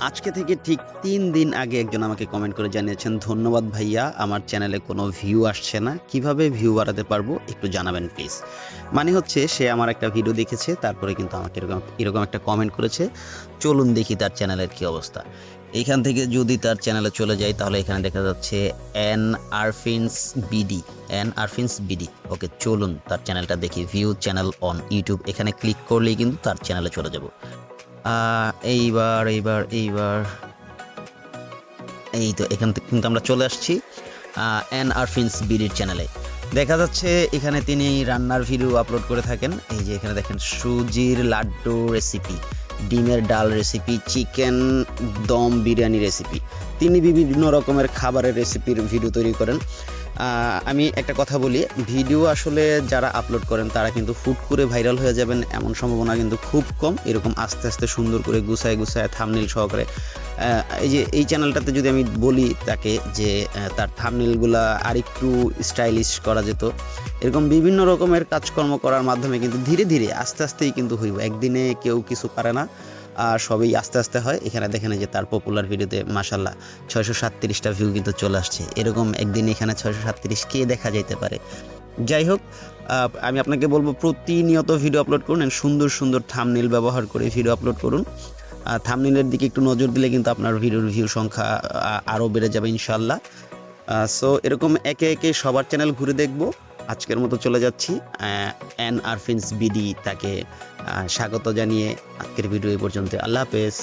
আজকে থেকে ঠিক ৩ দিন আগে একজন আমাকে কমেন্ট করে জানিয়েছেন, "ধন্যবাদ ভাইয়া, আমার চ্যানেলে কোনো ভিউ আসছে না। কিভাবে ভিউ বাড়াতে পারবো একটু জানাবেন প্লিজ।" মানে হচ্ছে সে আমার একটা ভিডিও দেখেছে, তারপরে কিন্তু আমাকে এরকম এরকম একটা কমেন্ট করেছে। চলুন দেখি তার চ্যানেলের কি অবস্থা। এইখান থেকে যদি তার চ্যানেলে চলে যাই তাহলে এখানে দেখা যাচ্ছে এন আরফিনস বিডি, এন আরফিনস বিডি। ওকে, চলুন তার চ্যানেলটা দেখি। ভিউ চ্যানেল অন ইউটিউব, এখানে ক্লিক করলেই কিন্তু তার চ্যানেলে চলে যাব। এইবার এই তো এখান থেকে কিন্তু আমরা চলে আসছি এন আরফিনস বিডির চ্যানেলে। দেখা যাচ্ছে এখানে তিনি রান্নার ভিডিও আপলোড করে থাকেন। এই যে এখানে দেখেন সুজির লাড্ডু রেসিপি, ডিমের ডাল recipe, chicken dum biryani recipe. তিনি বিভিন্ন রকমের খাবারের রেসিপির ভিডিও তৈরি করেন। আমি একটা কথা বলি, ভিডিও আসলে যারা আপলোড করেন তারা কিন্তু হুট করে ভাইরাল হয়ে যাবেন এমন সম্ভাবনা কিন্তু খুব কম। এরকম আস্তে আস্তে সুন্দর করে গুছায় গুছায় থাম্বনেইল সহকারে, এই যে এই চ্যানেলটাতে যদি আমি বলি তাকে যে তার থাম্বনেইলগুলা আরেকটু স্টাইলিশ করা যেত, এরকম বিভিন্ন রকমের কাজকর্ম করার মাধ্যমে কিন্তু ধীরে ধীরে আস্তে আস্তেই কিন্তু হইব। একদিনে কেউ কিছু পারে না, আর সবই আস্তে আস্তে হয়। এখানে দেখেন যে তার পপুলার ভিডিওতে মাশাল্লাহ 637টা ভিউ কিন্তু চলে আসছে। এরকম একদিন এখানে 637 কে দেখা যাইতে পারে। যাই হোক, আমি আপনাকে বলবো প্রতিনিয়ত ভিডিও আপলোড করুন, and সুন্দর সুন্দর থাম্বনেইল ব্যবহার করে ভিডিও আপলোড করুন। থাম্বনেইলের দিকে একটু নজর দিলে কিন্তু আপনার ভিডিওর ভিউ সংখ্যা আরও বেড়ে যাবে ইনশাল্লাহ। সো এরকম একে একে সবার চ্যানেল ঘুরে দেখব। আজকের মতো চলে যাচ্ছি। এন আরফিনস বিডি, তাকে স্বাগত জানিয়ে আজকের ভিডিও এই পর্যন্ত। আল্লাহ হাফেজ।